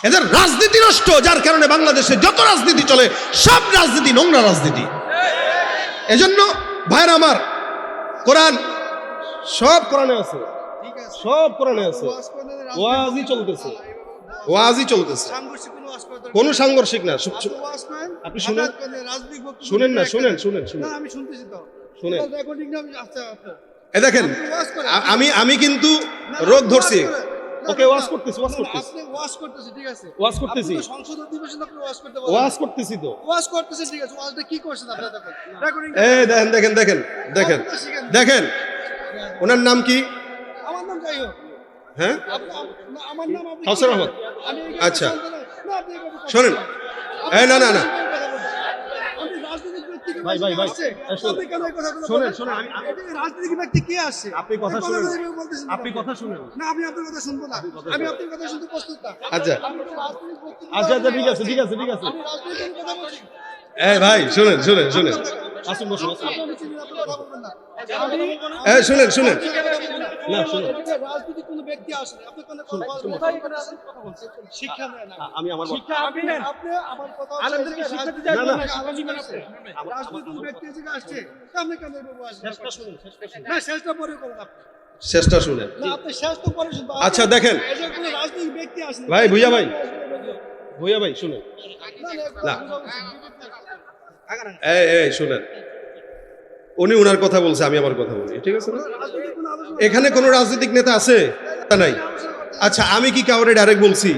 এদের রাজনীতি নষ্ট, যার কারণে বাংলাদেশে যত রাজনীতি চলে সব রাজনীতি নোংরা রাজনীতি। এজন্য ভাইরা আমার, কোরআন সব কোরআনে আছে, সব কোরআনে আছে, ওয়াজই চলতেছে, ওয়াজই চলতেছে, কোন সাংঘর্ষিক না। আপনি শুনেন, শুনেন না, শুনেন শুনেন শুনেন, আমি শুনতেছি তো, শুনেন। এ দেখেন, আমি কিন্তু রোগ ধরছি। ওকে, ওয়াজ করতেছি, ওয়াজ করতেছি, আপনি ওয়াজ করতেছি, ঠিক আছে, ওয়াজ করতেছি, সংসদ অধিবেশন আপনি ওয়াজ করতে বলেন, ওয়াজ করতেছি তো, ওয়াজ করতেছি, ঠিক আছে, ওয়াজটা কি করছেন আপনারা? দেখেন রেকর্ডিং, এই দেখেন দেখেন দেখেন দেখেন দেখেন, ওনার নাম কি? আমার নাম যাই হোক, হ্যাঁ আমার নাম কাউসার আহমদ। আচ্ছা শুনেন, এই না না না ভাই ভাই ভাই, শুনেন শুনেন, রাজনীতিক ব্যক্তি কে আসছে? আপনি কথা শুনেন, আপনি কথা শুনেন না, আমি আপনার কথা শুনবো না, আমি আপনার কথা শুনতে প্রস্তুত না। আচ্ছা আচ্ছা আচ্ছা, ঠিক আছে ঠিক আছে ঠিক আছে, এই ভাই শুনেন শুনেন শুনেন, আসুন বসুন, এই শুনেন শুনেন, না শুনুন, রাজনীতিক কোন ব্যক্তি আসে, আপনি কোন শিক্ষা নেন না, আমি আমার শিক্ষা আপনি নেন, আপনি আমার কথা আলেমদেরকে শিক্ষা দিতে যান না, রাজনীতিক কোন ব্যক্তি এসে আসছে, আপনি কেন বলবো? শেষটা শুনুন, না শেষটা পরে করুন, আপনি শেষটা শুনেন, না আপনি শেষটা পরে শুনুন। আচ্ছা দেখেন, এই কোন রাজনীতিক ব্যক্তি আসে ভাই, ভুইয়া ভাই, ভুইয়া ভাই শুনুন, না এই এই শুনেন, উনি ওনার কথা বলছে, আমি আমার কথা বলি, ঠিক আছে না? এখানে কোনো রাজনৈতিক নেতা আছে নাই? আচ্ছা আমি কি কাউরে ডাইরেক্ট বলছি?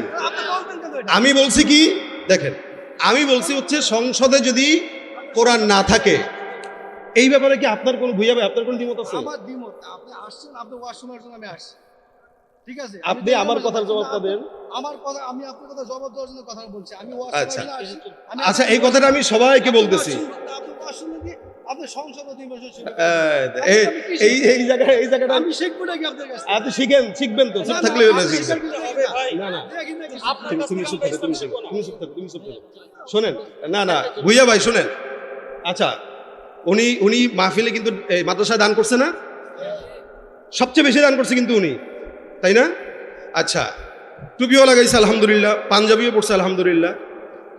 আমি বলছি কি, দেখেন আমি বলছি হচ্ছে সংসদে যদি কোরআন না থাকে, এই ব্যাপারে কি আপনার কোন ভুইয়া ভাই, আপনার কোন দ্বিমত আছে? আমার দ্বিমত, আপনি আসছেন, আপনি ওয়াজ শোনার জন্য আমি আসছি, ঠিক আছে, আপনি আমার কথার জবাবটা দেন। আমার কথা, আমি আপনার কথা জবাব দেওয়ার জন্য কথা বলছি, আমি ওয়াজ শোনার জন্য আসছি। আচ্ছা এই কথাটা আমি সবাইকে বলতেছি, আপনি ওয়াজ শুনে দিয়ে আপনি সংসদ অধিবেশন শুরু এই এই জায়গাটা আমি শিখবো নাকি আপনার কাছে? আপনি শিখেন, শিখবেন তো, চুপ থাকলে না শিখবেন না না, তুমি চুপ থাকো, তুমি চুপ থাকো, তুমি চুপ থাকো, তুমি চুপ থাকো, শুনেন, না না ভুইয়া ভাই শুনেন। আচ্ছা উনি উনি মাহফিলে কিন্তু মাদ্রাসায় দান করছে না, সবচেয়ে বেশি দান করছে কিন্তু উনি, তাই না? আচ্ছা টুপিও লাগাইছে আলহামদুলিল্লাহ, পাঞ্জাবিও পড়ছে আলহামদুলিল্লাহ,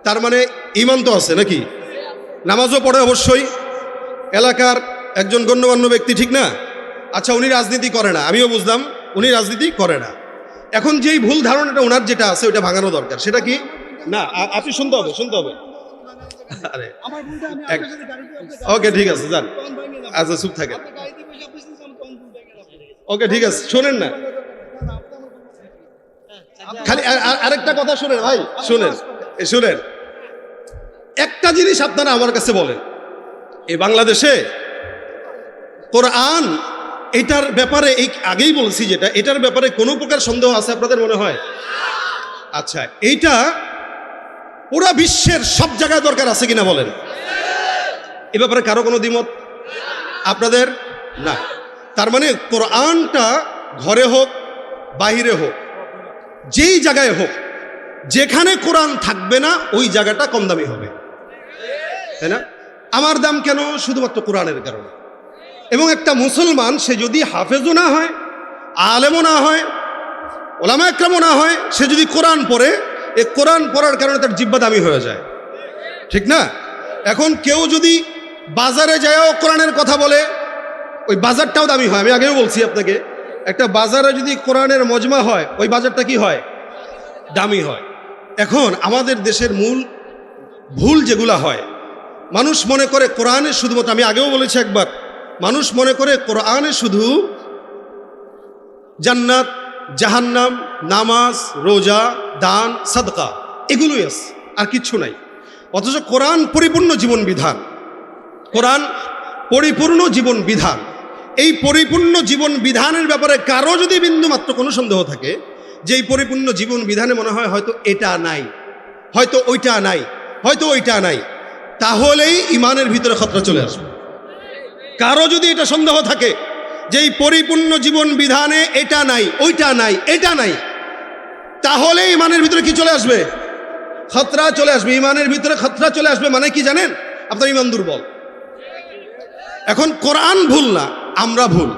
তার মানে ঈমান তো আছে নাকি? নামাজও পড়ে অবশ্যই, এলাকার একজন গণ্যমান্য ব্যক্তি, ঠিক না? আচ্ছা উনি রাজনীতি করে না, আমিও বুঝলাম উনি রাজনীতি করে না। এখন যেই ভুল ধারণাটা ওনার যেটা আছে ওটা ভাঙানো দরকার, সেটা কি? না আপনি শুনতে হবে, শুনতে হবে। আরে ওকে ঠিক আছে, যান, আচ্ছা চুপ থাকেন, ওকে ঠিক আছে, শোনেন না খালি আরেকটা কথা শুনেন ভাই, শুনেন শুনেন, একটা জিনিস আপনারা আমার কাছে বলেন, এই বাংলাদেশে কোরআন এটার ব্যাপারে, এই আগেই বলছি যেটা, এটার ব্যাপারে কোনো প্রকার সন্দেহ আছে আপনাদের মনে হয়? আচ্ছা এইটা পুরা বিশ্বের সব জায়গায় দরকার আছে কিনা বলেন? এ ব্যাপারে কারো কোনো দ্বিমত আপনাদের? না। তার মানে কোরআনটা ঘরে হোক বাহিরে হোক, যেই জায়গায় হোক, যেখানে কোরআন থাকবে না ওই জায়গাটা কম দামি হবে, তাই না? আমার দাম কেন? শুধুমাত্র কোরআনের কারণে। এবং একটা মুসলমান সে যদি হাফেজও না হয়, আলেমও না হয়, ওলামা একরামও না হয়, সে যদি কোরআন পড়ে, এই কোরআন পড়ার কারণে তার জিহ্বা দামি হয়ে যায়, ঠিক না? এখন কেউ যদি বাজারে যায়ও কোরআনের কথা বলে, ওই বাজারটাও দামি হয়। আমি আগেও বলছি আপনাকে, একটা বাজারে যদি কোরআনের মজমা হয়, ওই বাজারটা কি হয়? দামি হয়। এখন আমাদের দেশের মূল ভুল যেগুলা হয়, মানুষ মনে করে কোরআনে শুধুমাত্র, আমি আগেও বলেছি একবার, মানুষ মনে করে কোরআনে শুধু জান্নাত, জাহান্নাম, নামাজ, রোজা, দান, সাদকা এগুলোই আছে, আর কিচ্ছু নাই। অথচ কোরআন পরিপূর্ণ জীবন বিধান, কোরআন পরিপূর্ণ জীবন বিধান। এই পরিপূর্ণ জীবন বিধানের ব্যাপারে কারো যদি বিন্দু মাত্র কোনো সন্দেহ থাকে যে এই পরিপূর্ণ জীবন বিধানে মনে হয় হয়তো এটা নাই, হয়তো ওইটা নাই, হয়তো ওইটা নাই, তাহলেই ইমানের ভিতরে খতরা চলে আসবে। কারো যদি এটা সন্দেহ থাকে যে এই পরিপূর্ণ জীবন বিধানে এটা নাই, ওইটা নাই, এটা নাই, তাহলে ইমানের ভিতরে কি চলে আসবে? খতরা চলে আসবে। ইমানের ভিতরে খতরা চলে আসবে মানে কি জানেন? আপনার ইমান দুর্বল। এখন কোরআন ভুল না, আমরা ভুল,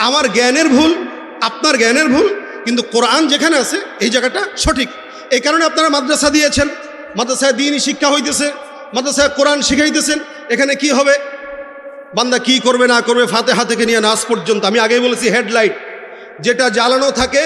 আমার জ্ঞানের ভুল, আপনার জ্ঞানের ভুল, কিন্তু কোরআন যেখানে আছে এই জায়গাটা সঠিক। এই কারণে আপনারা মাদ্রাসা দিয়েছেন, মাদ্রাসায় দ্বীনি শিক্ষা হইতেছে, মাদ্রাসায় কোরআন শিখাইতেছেন। এখানে কি হবে? বান্দা কি করবে না করবে ফাতিহা থেকে নিয়ে নাস পর্যন্ত। আমি আগেই বলেছি, হেডলাইট যেটা জ্বালানো থাকে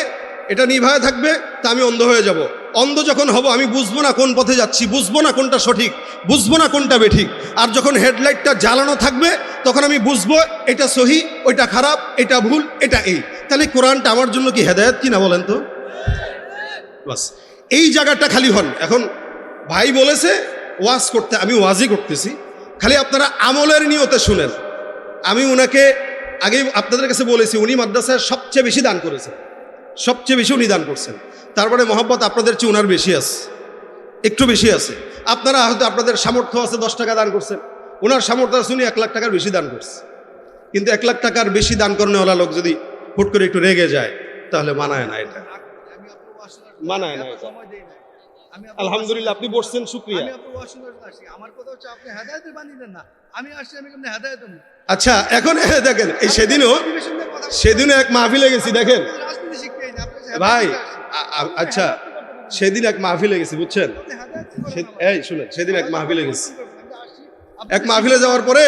এটা নিভায় থাকবে, তা আমি অন্ধ হয়ে যাব। অন্ধ যখন হব আমি বুঝবো না কোন পথে যাচ্ছি, বুঝবো না কোনটা সঠিক, বুঝবো না কোনটা বেঠিক। আর যখন হেডলাইটটা জ্বালানো থাকবে তখন আমি বুঝবো এটা সহি, ওইটা খারাপ, এটা ভুল, এটা এই। তাহলে কোরআনটা আমার জন্য কি হেদায়েত কি না বলেন তো? বাস এই জায়গাটা খালি হন। এখন ভাই বলেছে ওয়াজ করতে, আমি ওয়াজই করতেছি, খালি আপনারা আমলের নিয়তে শুনেন। আমি উনাকে আগেই আপনাদের কাছে বলেছি, উনি মাদ্রাসায় সবচেয়ে বেশি দান করেছেন, সবচেয়ে বেশি উনি দান করছেন। তারপরে মহব্বত আপনাদের চেয়ে উনার বেশি আছে, একটু বেশি আছে। আপনারা হয়তো আপনাদের সামর্থ্য আছে 10 টাকা দান করছেন, ওনার সামর্থ্য আছে উনি 1 লাখ টাকার বেশি দান করছে। কিন্তু 1 লাখ টাকার বেশি দান করেওয়ালা লোক যদি হুট করে একটু রেগে যায় তাহলে মানায় না, এটা মানায় না এটা। আলহামদুলিল্লাহ আপনি বসছেন, শুকরিয়া। আচ্ছা এখন দেখেন, এই সেদিনও এক মাহফিলে গেছি, দেখেন ভাই, আচ্ছা সেদিন এক মাহফিলে গেছি, বুঝছেন? এই শুনেন, সেদিন এক মাহফিলে গেছি, এক মাহফিলে যাওয়ার পরে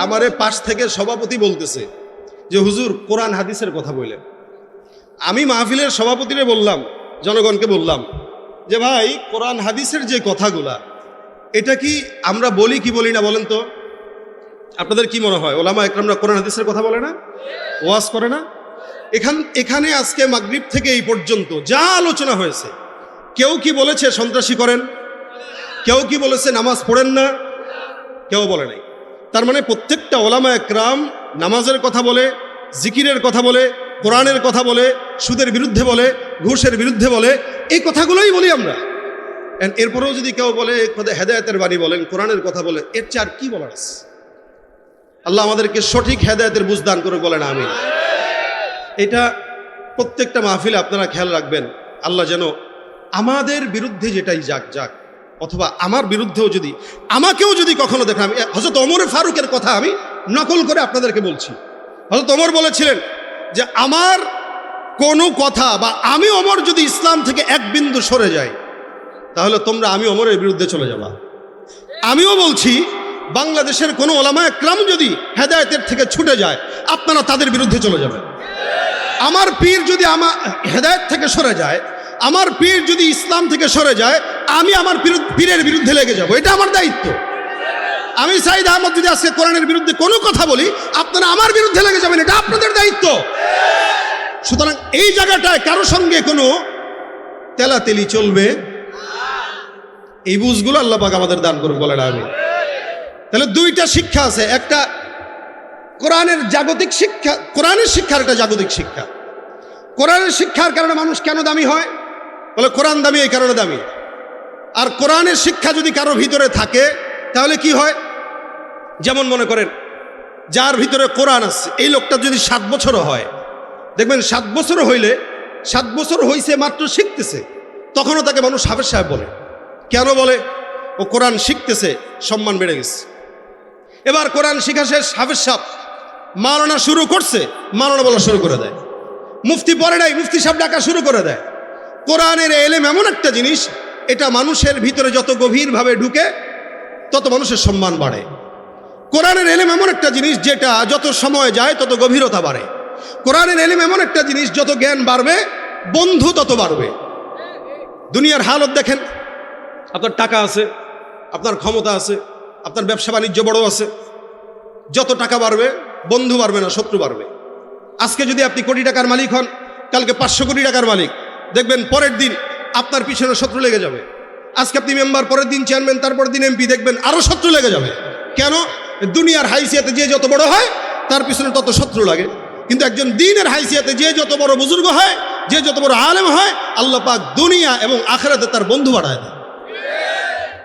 আমারে পাশ থেকে সভাপতি বলতেছে যে হুজুর কোরআন হাদিসের কথা বললেন। আমি মাহফিলের সভাপতিরে বললাম, জনগণকে বললাম যে ভাই কোরআন হাদিসের যে কথাগুলা এটা কি আমরা বলি কি বলি না বলেন তো? আপনাদের কি মনে হয় ওলামা একরামরা কোরআন হাদিসের কথা বলে না, ওয়াজ করে না? এখানে আজকে মাগরিব থেকে এই পর্যন্ত যা আলোচনা হয়েছে, কেউ কি বলেছে সন্ত্রাসী করেন? কেউ কি বলেছে নামাজ পড়েন না? কেউ বলে নাই। তার মানে প্রত্যেকটা ওলামা একরাম নামাজের কথা বলে, জিকিরের কথা বলে, কোরআনের কথা বলে, সুদের বিরুদ্ধে বলে, ঘুষের বিরুদ্ধে বলে, এই কথাগুলোই বলি আমরা। এরপরেও যদি কেউ বলে হেদায়েতের বাণী বলেন, কোরআনের কথা বলে, এর চেয়ে আর কি বলার আছে? আল্লাহ আমাদেরকে সঠিক হেদায়েতের বুঝ দান করে বলেন আমিন। এটা প্রত্যেকটা মাহফিলে আপনারা খেয়াল রাখবেন, আল্লাহ যেন আমাদের বিরুদ্ধে যেটাই যাক যাক, অথবা আমার বিরুদ্ধেও যদি আমাকেও যদি কখনো দেখেন, আমি হযরত ওমর ফারুকের কথা আমি নকল করে আপনাদেরকে বলছি। হযরত ওমর বলেছিলেন যে আমার কোনো কথা বা আমি ওমর যদি ইসলাম থেকে এক বিন্দু সরে যাই তাহলে তোমরা আমি ওমরের বিরুদ্ধে চলে যাবা। আমিও বলছি বাংলাদেশের কোনো ওলামা একরাম যদি হেদায়েতের থেকে ছুটে যায় আপনারা তাদের বিরুদ্ধে চলে যাবেন। আমার পীর যদি আমার হেদায়েত থেকে সরে যায়, আমার পীর যদি ইসলাম থেকে সরে যায়, আমি আমার পীরের বিরুদ্ধে লেগে যাব, এটা আমার দায়িত্ব। আমি সাইদ আহমদ যদি আজকে কোরআনের বিরুদ্ধে কোনো কথা বলি আপনারা আমার বিরুদ্ধে লেগে যাবেন, এটা আপনাদের দায়িত্ব। সুতরাং এই জায়গাটায় কারো সঙ্গে কোনো তেলাতেলি চলবে, এই বুঝগুলো আল্লাহ পাক আমাদের দান করুন বলেন আমিন। তাহলে দুইটা শিক্ষা আছে, একটা কোরআনের জাগতিক শিক্ষা, কোরআনের শিক্ষার একটা জাগতিক শিক্ষা। কোরআনের শিক্ষার কারণে মানুষ কেন দামি হয়? বলে কোরআন দামি এই কারণে দামি। আর কোরআনের শিক্ষা যদি কারো ভিতরে থাকে তাহলে কি হয়? যেমন মনে করেন যার ভিতরে কোরআন আছে, এই লোকটা যদি 7 বছরও হয়, দেখবেন 7 বছর হইলে, 7 বছর হইছে মাত্র শিখতেছে, তখনও তাকে মানুষ হাফেজ সাহেব বলে। কেন বলে? ও কোরআন শিখতেছে, সম্মান বেড়ে গেছে। এবার কোরআন শিখা শেষ, হাফেজ সাহেব মাওলানা শুরু করছে, মাওলানা বলা শুরু করে দেয়। মুফতি পড়ে নাই, মুফতি সাহেব ডাকা শুরু করে দেয়। কোরআনের এলেম এমন একটা জিনিস, এটা মানুষের ভিতরে যত গভীরভাবে ঢুকে তত মানুষের সম্মান বাড়ে। কোরআনের এলেম এমন একটা জিনিস যেটা যত সময় যায় তত গভীরতা বাড়ে। কোরআনের এলেম এমন একটা জিনিস, যত জ্ঞান বাড়বে বন্ধু তত বাড়বে। দুনিয়ার হালত দেখেন, আপনার টাকা আছে, আপনার ক্ষমতা আছে, আপনার ব্যবসা বাণিজ্য বড় আছে, যত টাকা বাড়বে বন্ধু বাড়বে না, শত্রু বাড়বে। আজকে যদি আপনি কোটি টাকার মালিক হন, কালকে 500 কোটি টাকার মালিক, দেখবেন পরের দিন আপনার পিছনে শত্রু লেগে যাবে। আজকে আপনি মেম্বার, পরের দিন চেয়ারম্যান, তারপরের দিন এমপি, দেখবেন আরো শত্রু লেগে যাবে। কেন? দুনিয়ার হাইসিয়াতে যে যত বড় হয় তার পিছনে তত শত্রু লাগে। কিন্তু একজন দ্বীনের হাইসিয়াতে যে যত বড় বুজুর্গ হয়, যে যত বড় আলেম হয়, আল্লাহ পাক দুনিয়া এবং আখিরাতে তার বন্ধু বাড়ায় দেয়।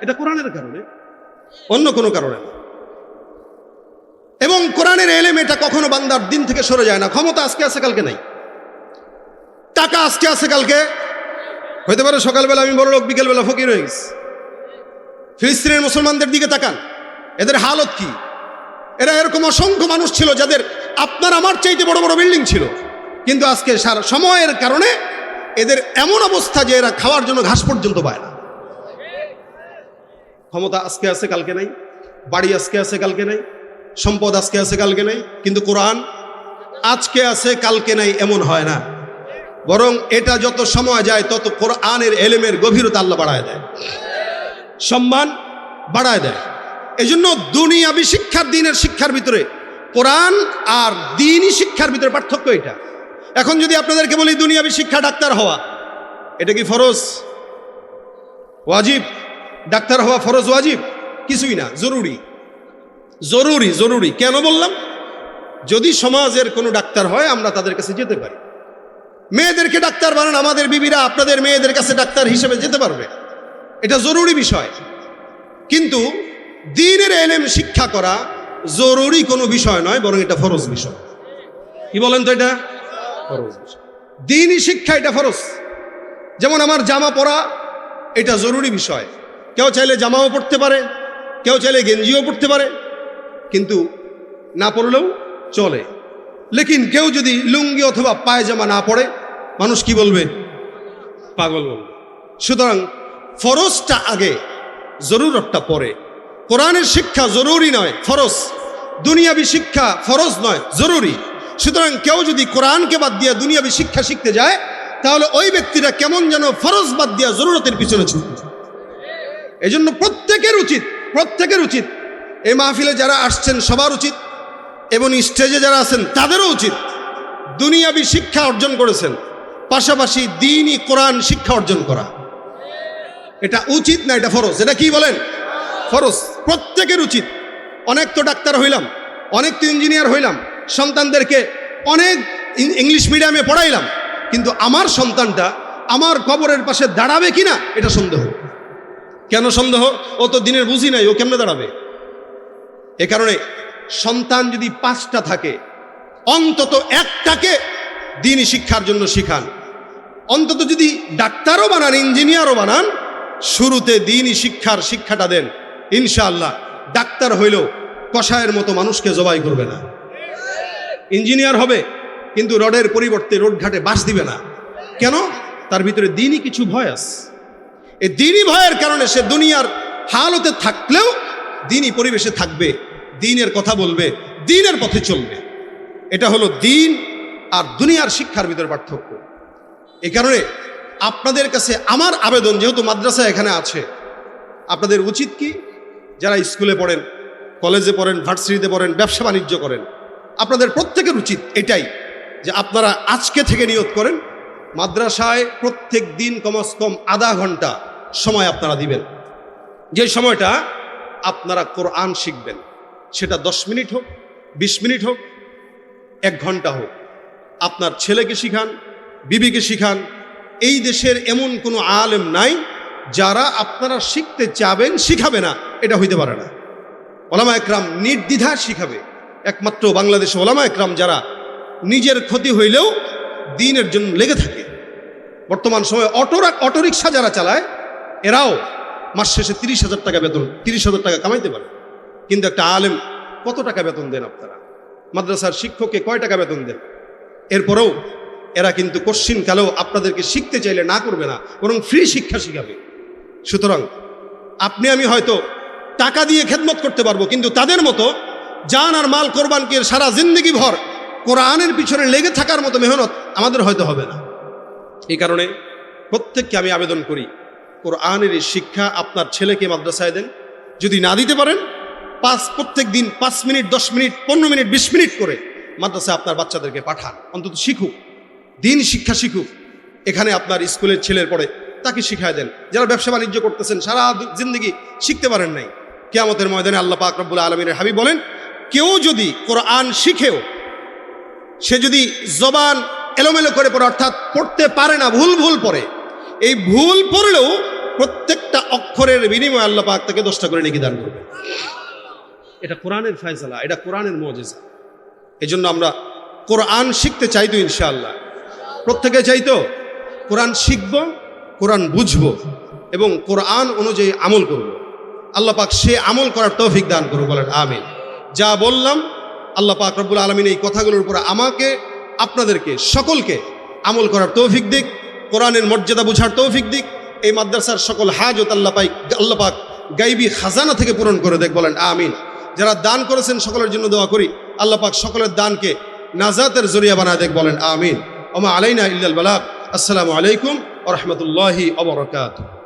এটা কোরআনের কারণে, অন্য কোনো কারণে না। এবং কোরআনের এলেম এটা কখনো বান্দার দিন থেকে সরে যায় না। ক্ষমতা আজকে আছে কালকে নাই, টাকা আজকে আছে কালকে হইতে পারে সকালবেলা আমি বড় লোক, বিকেলবেলা ফকির হয়ে গেছি। ফিলিস্তিনের মুসলমানদের দিকে তাকান, এদের হালত কি? এরা এরকম অসংখ্য মানুষ ছিল যাদের আপনার আমার চাইতে বড় বড় বিল্ডিং ছিল, কিন্তু আজকে সারা সময়ের কারণে এদের এমন অবস্থা যে এরা খাওয়ার জন্য ঘাস পর্যন্ত পায় না। ক্ষমতা আজকে আছে কালকে নাই, বাড়ি আজকে আছে কালকে নাই, সম্পদ আজকে আছে কালকে নাই, কিন্তু কোরআন আজকে আছে কালকে নাই এমন হয় না। বরং এটা যত সময় যায় তত কোরআনের এলেমের গভীরতা আল্লাহ বাড়ায় দেয়, সম্মান বাড়ায় দেয়। এই জন্য দুনিয়াবি শিক্ষার দিনের শিক্ষার ভিতরে কোরআন আর দ্বীনি শিক্ষার ভিতরে পার্থক্য এটা। এখন যদি আপনাদেরকে বলি দুনিয়াবি শিক্ষা ডাক্তার হওয়া, এটা কি ফরজ ওয়াজিব? ডাক্তার হওয়া ফরজ ওয়াজিব কিছুই না, জরুরি জরুরি জরুরি। কেন বললাম? যদি সমাজের কোনো ডাক্তার হয় আমরা তাদের কাছে যেতে পারি। মেয়েদেরকে ডাক্তার বানান, আমাদের বিবিরা আপনাদের মেয়েদের কাছে ডাক্তার হিসেবে যেতে পারবে, এটা জরুরি বিষয়। কিন্তু দ্বীনের এলেম শিক্ষা করা জরুরি কোনো বিষয় নয়, বরং এটা ফরজ বিষয়। কি বলেন তো? এটা ফরজ বিষয়। দ্বীনি শিক্ষা এটা ফরজ। যেমন আমার জামা পরা এটা জরুরি বিষয়, কেউ চাইলে জামাও পরতে পারে, কেউ চাইলে গেঞ্জিও পরতে পারে, কিন্তু না পরলেও চলে। লেকিন কেউ যদি লুঙ্গি অথবা পায়জামা না পরে মানুষ কি বলবে? পাগল বলবে। সুতরাং ফরজটা আগে, জরুরতটা পরে। কোরআনের শিক্ষা জরুরি নয়, ফরজ। দুনিয়াবি শিক্ষা ফরজ নয়, জরুরি। সুতরাং কেউ যদি কোরআনকে বাদ দিয়ে দুনিয়াবি শিক্ষা শিখতে যায় তাহলে ওই ব্যক্তিরা কেমন যেন ফরজ বাদ দিয়া জরুরতের পিছনে ছুটবে। এই জন্য প্রত্যেকের উচিত, এই মাহফিলে যারা আসছেন সবার উচিত, এবং স্টেজে যারা আছেন তাদেরও উচিত, দুনিয়াবি শিক্ষা অর্জন করেছেন পাশাপাশি দ্বীনি কোরআন শিক্ষা অর্জন করা। এটা উচিত না, এটা ফরজ। এটা কি বলেন? ফরজ। প্রত্যেকের উচিত। অনেক তো ডাক্তার হইলাম, অনেক তো ইঞ্জিনিয়ার হইলাম, সন্তানদেরকে অনেক ইংলিশ মিডিয়ামে পড়াইলাম, কিন্তু আমার সন্তানটা আমার কবরের পাশে দাঁড়াবে কিনা এটা সন্দেহ। কেন সন্দেহ? ও তো দিনের বুঝি নাই, ও কেমনে দাঁড়াবে? এ কারণে সন্তান যদি 5টা থাকে অন্তত একটাকে দ্বীনি শিক্ষার জন্য শিখান। অন্তত যদি ডাক্তারও বানান, ইঞ্জিনিয়ারও বানান, শুরুতে দ্বীনি শিক্ষাটা দেন। ইনশাআল্লাহ ডাক্তার হইলেও কসায়ের মতো মানুষকে জবাই করবে না। ইঞ্জিনিয়ার হবে কিন্তু রডের পরিবর্তে রোডঘাটে বাঁশ দিবে না। কেন? তার ভিতরে দ্বীনি কিছু ভয় আছে। এই দ্বীনি ভয়ের কারণে সে দুনিয়ার হালতে থাকলেও দ্বীনি পরিবেশে থাকবে, দ্বীনের কথা বলবে, দ্বীনের পথে চলবে। এটা হলো দ্বীন আর দুনিয়ার শিক্ষার ভিতরে পার্থক্য। এই কারণে আপনাদের কাছে আমার আবেদন, যেহেতু মাদ্রাসা এখানে আছে, আপনাদের উচিত কি, যারা স্কুলে পড়েন, কলেজে পড়েন, ভার্সিটিতে পড়েন, ব্যবসা বাণিজ্য করেন, আপনাদের প্রত্যেকের উচিত এটাই যে আপনারা আজকে থেকে নিয়ত করেন মাদ্রাসায় প্রত্যেক দিন কমস কম আধা ঘন্টা সময় আপনারা দিবেন। যে সময়টা আপনারা কোরআন শিখবেন, সেটা 10 মিনিট হোক, 20 মিনিট হোক, 1 ঘন্টা হোক। আপনার ছেলেকে শিখান, বিবিকে শিখান। এই দেশের এমন কোনো আলেম নাই যারা আপনারা শিখতে চাবেন শিখাবে না, এটা হইতে পারে না। ওলামা একরাম নির্দ্বিধা শিখাবে। একমাত্র বাংলাদেশে ওলামা একরাম যারা নিজের ক্ষতি হইলেও দ্বীনের জন্য লেগে থাকে। বর্তমান সময়ে অটোরিকশা যারা চালায় এরাও মাস শেষে 30,000 টাকা বেতন, 30,000 টাকা কামাইতে পারে। কিন্তু একটা আলেম কত টাকা বেতন দেন আপনারা? মাদ্রাসার শিক্ষককে কয় টাকা বেতন দেন? এরপরেও এরা কিন্তু কোশ্চিনকালেও আপনাদেরকে শিখতে চাইলে না করবে না, বরং ফ্রি শিক্ষা শিখাবে। সুতরাং আপনি আমি হয়তো টাকা দিয়ে খেদমত করতে পারবো, কিন্তু তাদের মতো জান আর মাল কোরবানকে সারা জিন্দগি ভর কোরআনের পিছনে লেগে থাকার মতো মেহনত আমাদের হয়তো হবে না। এই কারণে প্রত্যেককে আমি আবেদন করি, কোরআনের এই শিক্ষা আপনার ছেলেকে মাদ্রাসায় দেন। যদি না দিতে পারেন, প্রত্যেক দিন 5 মিনিট, 10 মিনিট, 15 মিনিট, 20 মিনিট করে মাদ্রাসায় আপনার বাচ্চাদেরকে পাঠান। অন্তত শিখুক, দিন শিক্ষা শিখুক। এখানে আপনার স্কুলের ছেলের পড়ে, তাকে শিখায় দেন। যারা ব্যবসা বাণিজ্য করতেছেন, সারা জিন্দগি শিখতে পারেন নাই, কিয়ামতের ময়দানে আল্লাহ পাক রব্বুল আলামিনের হাবিব বলেন, কেউ যদি কোরআন শিখেও সে যদি জবান এলোমেলো করে পড়ে, অর্থাৎ পড়তে পারে না, ভুল পড়ে, এই ভুল পড়লেও প্রত্যেকটা অক্ষরের বিনিময়ে আল্লাহ পাক তাকে 10টা করে নেকি দান করবে। এটা কোরআনের ফয়সালা, এটা কোরআনের মুজিজা। এজন্য আমরা কোরআন শিখতে চাই তো, ইনশাআল্লাহ প্রত্যেকে চাইতো কোরআন শিখব, কোরআন বুঝবো এবং কোরআন অনুযায়ী আমল করব। আল্লাহ পাক সে আমল করার তৌফিক দান করুন, বলেন আমিন। যা বললাম আল্লাহ পাক রব্বুল আলামিন এই কথাগুলোর উপর আমাকে, আপনাদেরকে, সকলকে আমল করার তৌফিক দিক। কোরআনের মর্যাদা বুঝার তৌফিক দিক। এই মাদ্রাসার সকল হাজত আল্লাহ পাক গাইবী খাজানা থেকে পূরণ করে দেখ, বলেন আমিন। যারা দান করেছেন সকলের জন্য দোয়া করি, আল্লাহ পাক সকলের দানকে নাজাতের জরিয়া বানায় দেখ, বলেন আমিন। ওমা আলাইনা ইল্লাল বালাগ। আসসালামু আলাইকুম ওয়া রাহমাতুল্লাহি ওয়া বারাকাতুহু।